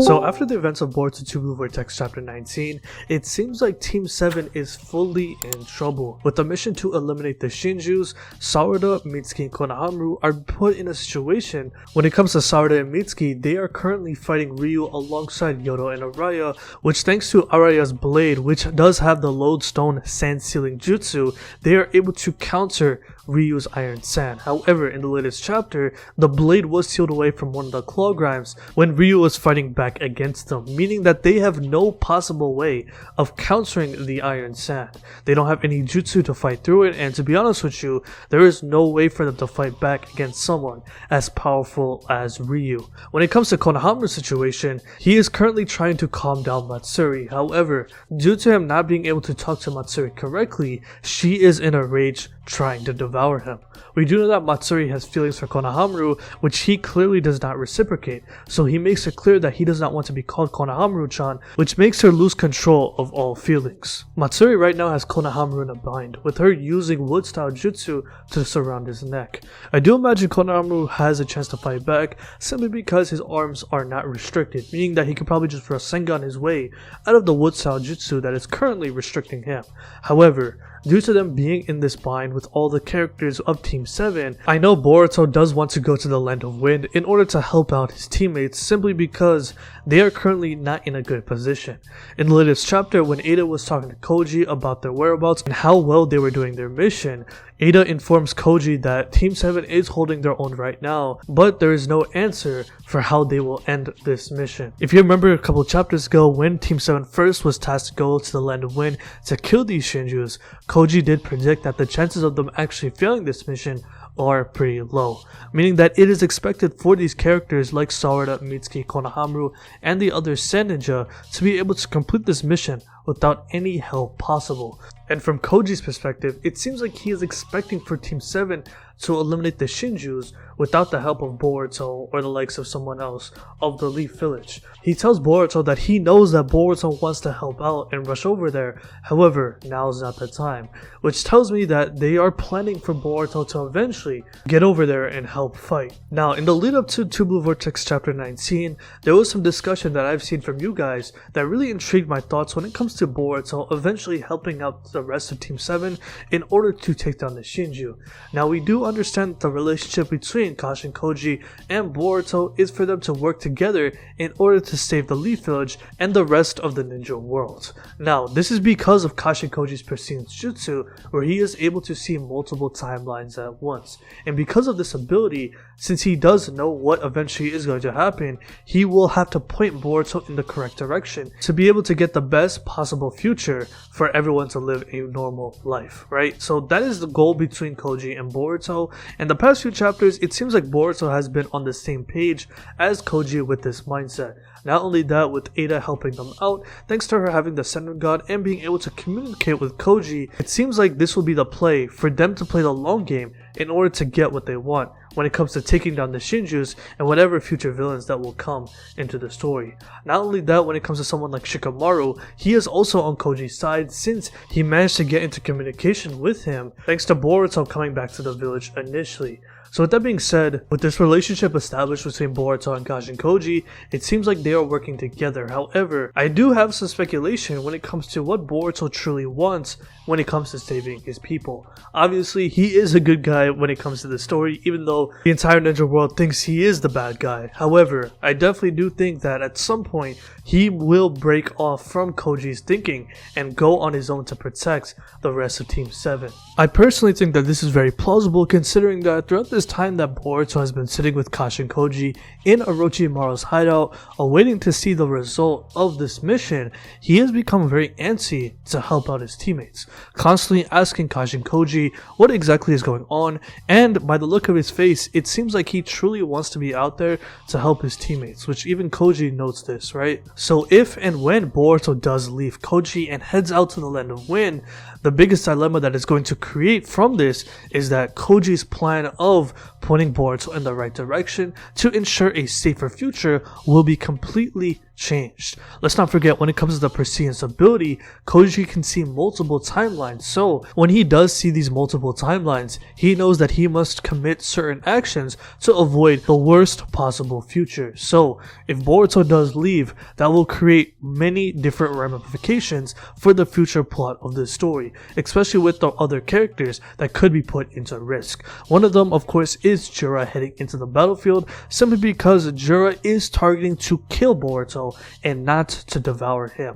So after the events of Boruto Chapter 19, it seems like Team 7 is fully in trouble. With the mission to eliminate the Shinjus, Sarada, Mitsuki, and Konohamaru are put in a situation. When it comes to Sarada and Mitsuki, they are currently fighting Ryu alongside Yodo and Araya, which thanks to Araya's blade, which does have the lodestone sand sealing jutsu, they are able to counter Ryu's iron sand. However, in the latest chapter, the blade was sealed away from one of the claw grimes when Ryu was fighting back against them, meaning that they have no possible way of countering the iron sand. They don't have any jutsu to fight through it, and to be honest with you, there is no way for them to fight back against someone as powerful as Ryu. When it comes to Konohamaru's situation, he is currently trying to calm down Matsuri. However, due to him not being able to talk to Matsuri correctly, she is in a rage trying to devour him. We do know that Matsuri has feelings for Konohamaru, which he clearly does not reciprocate, so he makes it clear that he does not want to be called Konohamaru-chan, which makes her lose control of all feelings. Matsuri right now has Konohamaru in a bind, with her using wood-style jutsu to surround his neck. I do imagine Konohamaru has a chance to fight back, simply because his arms are not restricted, meaning that he could probably just Rasengan his way out of the wood-style jutsu that is currently restricting him. However, due to them being in this bind with all the characters of Team 7, I know Boruto does want to go to the Land of Wind in order to help out his teammates simply because they are currently not in a good position. In the latest chapter, when Ada was talking to Koji about their whereabouts and how well they were doing their mission, Ada informs Koji that Team 7 is holding their own right now, but there is no answer for how they will end this mission. If you remember a couple chapters ago when Team 7 first was tasked to go to the Land of Wind to kill these Shinjus, Koji did predict that the chances of them actually failing this mission are pretty low, meaning that it is expected for these characters like Sarada, Mitsuki, Konohamaru, and the other Sand Ninja to be able to complete this mission without any help possible. And from Koji's perspective, it seems like he is expecting for Team 7 to eliminate the Shinjus without the help of Boruto or the likes of someone else of the Leaf Village. He tells Boruto that he knows that Boruto wants to help out and rush over there, however, now is not the time, which tells me that they are planning for Boruto to eventually get over there and help fight. Now, in the lead up to Two Blue Vortex Chapter 19, there was some discussion that I've seen from you guys that really intrigued my thoughts when it comes to Boruto eventually helping out the rest of Team 7 in order to take down the Shinju. Now, we do understand that the relationship between Kashin Koji and Boruto is for them to work together in order to save the Leaf Village and the rest of the ninja world. Now, this is because of Kashin Koji's Prescience Jutsu, where he is able to see multiple timelines at once. And because of this ability, since he does know what eventually is going to happen, he will have to point Boruto in the correct direction to be able to get the best possible future for everyone to live a normal life, right? So that is the goal between Koji and Boruto. In the past few chapters, it seems like Boruto has been on the same page as Koji with this mindset. Not only that, with Ada helping them out, thanks to her having the Senran God and being able to communicate with Koji, it seems like this will be the play for them to play the long game in order to get what they want when it comes to taking down the Shinjus and whatever future villains that will come into the story. Not only that, when it comes to someone like Shikamaru, he is also on Koji's side since he managed to get into communication with him thanks to Boruto coming back to the village initially. So with that being said, with this relationship established between Boruto and Kashin Koji, it seems like they are working together. However, I do have some speculation when it comes to what Boruto truly wants when it comes to saving his people. Obviously, he is a good guy when it comes to the story, even though the entire ninja world thinks he is the bad guy. However, I definitely do think that at some point, he will break off from Koji's thinking and go on his own to protect the rest of Team 7. I personally think that this is very plausible considering that throughout this time that Boruto has been sitting with Kashin Koji in Orochimaru's hideout awaiting to see the result of this mission, he has become very antsy to help out his teammates, constantly asking Kashin Koji what exactly is going on, and by the look of his face, it seems like he truly wants to be out there to help his teammates, which even Koji notes this, right? So if and when Boruto does leave Koji and heads out to the Land of Wind, the biggest dilemma that is going to create from this is that Koji's plan of putting Boruto in the right direction to ensure a safer future will be completely changed. Let's not forget, when it comes to the prescience ability, Koji can see multiple timelines, so when he does see these multiple timelines, he knows that he must commit certain actions to avoid the worst possible future. So if Boruto does leave, that will create many different ramifications for the future plot of the story, especially with the other characters that could be put into risk. One of them, of course, is Jura heading into the battlefield, simply because Jura is targeting to kill Boruto and not to devour him.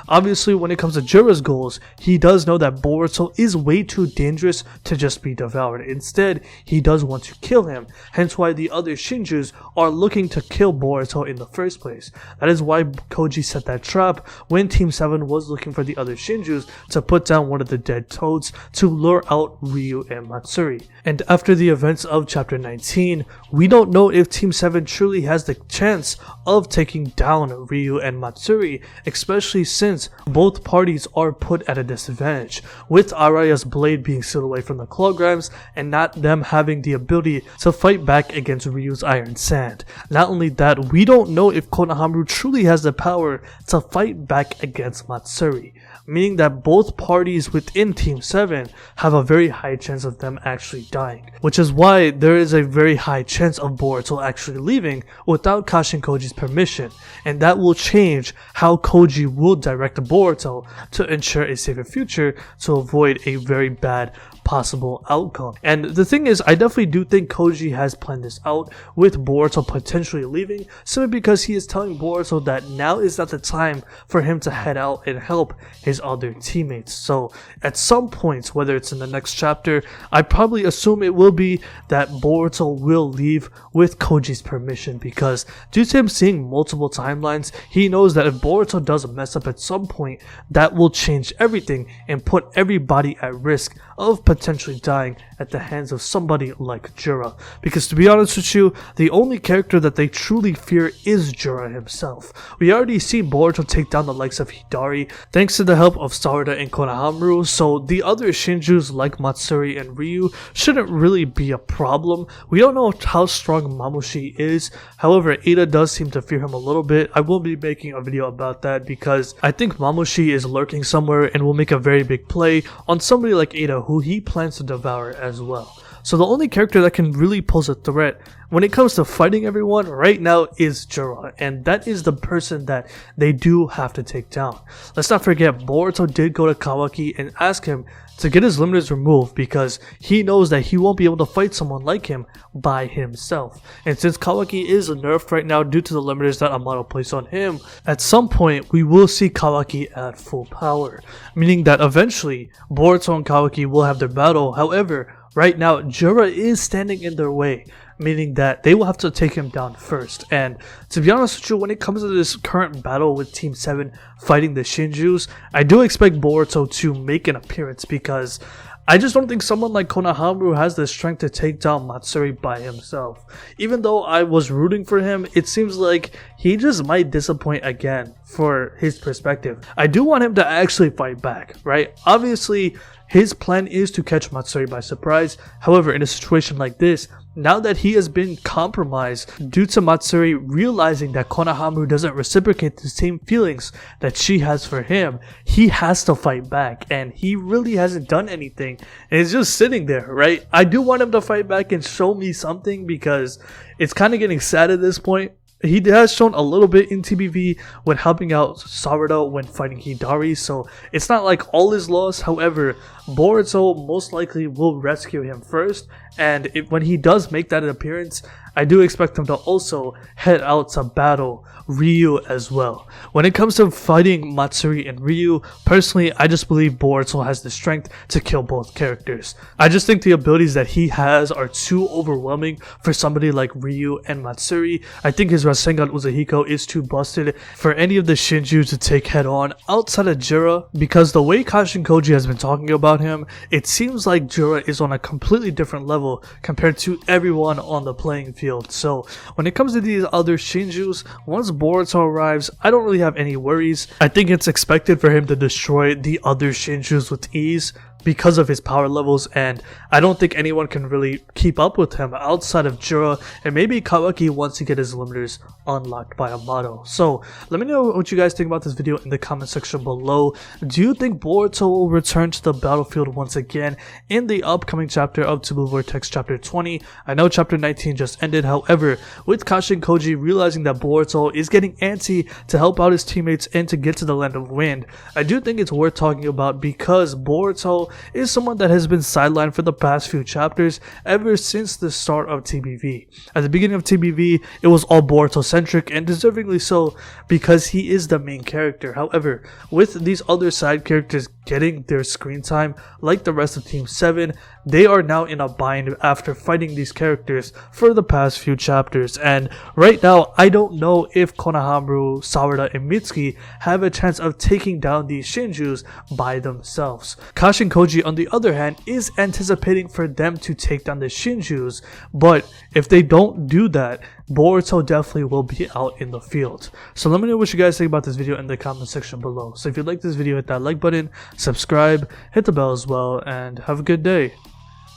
Obviously, when it comes to Jura's goals, he does know that Boruto is way too dangerous to just be devoured. Instead, he does want to kill him, hence why the other Shinjus are looking to kill Boruto in the first place. That is why Koji set that trap when Team 7 was looking for the other Shinjus to put down one of the dead toads to lure out Ryu and Matsuri. And after the events of Chapter 19, we don't know if Team 7 truly has the chance of taking down Ryu and Matsuri, especially since both parties are put at a disadvantage, with Araya's blade being sealed away from the clawgrams and not them having the ability to fight back against Ryu's iron sand. Not only that, we don't know if Konohamaru truly has the power to fight back against Matsuri, meaning that both parties within Team 7 have a very high chance of them actually dying, which is why there is a very high chance of Boruto actually leaving without Kashin Koji's permission, and that will change how Koji will direct Boruto to ensure a safer future to avoid a very bad possible outcome. And the thing is, I definitely do think Koji has planned this out with Boruto potentially leaving, simply because he is telling Boruto that now is not the time for him to head out and help his other teammates. So at some point, whether it's in the next chapter, I probably assume it will be that Boruto will leave with Koji's permission, because due to him seeing multiple timelines, he knows that if Boruto does mess up at some point, that will change everything and put everybody at risk of potentially dying at the hands of somebody like Jura. Because to be honest with you, the only character that they truly fear is Jura himself. We already see Boruto take down the likes of Hidari thanks to the help of Sarada and Konohamaru, so the other Shinjus like Matsuri and Ryu shouldn't really be a problem. We don't know how strong Mamushi is, however Ada does seem to fear him a little bit. I will be making a video about that because I think Mamushi is lurking somewhere and will make a very big play on somebody like Ada, who he plans to devour as well. So the only character that can really pose a threat when it comes to fighting everyone right now is Jura, and that is the person that they do have to take down. Let's not forget, Boruto did go to Kawaki and ask him to get his limiters removed because he knows that he won't be able to fight someone like him by himself. And since Kawaki is nerfed right now due to the limiters that Amado placed on him, at some point we will see Kawaki at full power, meaning that eventually Boruto and Kawaki will have their battle. However, right now Jura is standing in their way, meaning that they will have to take him down first. And to be honest with you, when it comes to this current battle with Team 7 fighting the Shinjus, I do expect Boruto to make an appearance, because I just don't think someone like Konohamaru has the strength to take down Matsuri by himself. Even though I was rooting for him, it seems like he just might disappoint again for his perspective. I do want him to actually fight back, right? Obviously, his plan is to catch Matsuri by surprise. However, in a situation like this, now that he has been compromised due to Matsuri realizing that Konohamaru doesn't reciprocate the same feelings that she has for him, he has to fight back, and he really hasn't done anything and he's just sitting there, right? I do want him to fight back and show me something, because it's kind of getting sad at this point. He has shown a little bit in TBV when helping out Sarada when fighting Hidari, so it's not like all is lost. However, Boruto most likely will rescue him first, and when he does make that appearance, I do expect him to also head out to battle Ryu as well. When it comes to fighting Matsuri and Ryu, personally, I just believe Boruto has the strength to kill both characters. I just think the abilities that he has are too overwhelming for somebody like Ryu and Matsuri. I think his Rasengan Uzahiko is too busted for any of the Shinju to take head on outside of Jura, because the way Kashin Koji has been talking about him, it seems like Jura is on a completely different level compared to everyone on the playing field. field. So when it comes to these other Shinjus, once Boruto arrives, I don't really have any worries. I think it's expected for him to destroy the other Shinjus with ease because of his power levels, and I don't think anyone can really keep up with him outside of Jura and maybe Kawaki once he gets his limiters unlocked by Amato. So let me know what you guys think about this video in the comment section below. Do you think Boruto will return to the battlefield once again in the upcoming chapter of To Blue Vortex Chapter 20? I know Chapter 19 just ended, however, with Kashin Koji realizing that Boruto is getting antsy to help out his teammates and to get to the Land of Wind, I do think it's worth talking about because Boruto is someone that has been sidelined for the past few chapters ever since the start of TBV. At the beginning of TBV, it was all Boruto centric, and deservingly so because he is the main character. However, with these other side characters getting their screen time like the rest of Team 7, they are now in a bind after fighting these characters for the past few chapters, and right now I don't know if Konohamaru, Sawada, and Mitsuki have a chance of taking down these Shinjus by themselves. Kashin Koji, on the other hand, is anticipating for them to take down the Shinjus, but if they don't do that, Boruto definitely will be out in the field. So let me know what you guys think about this video in the comment section below. So if you like this video, hit that like button, subscribe, hit the bell as well, and have a good day.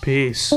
Peace.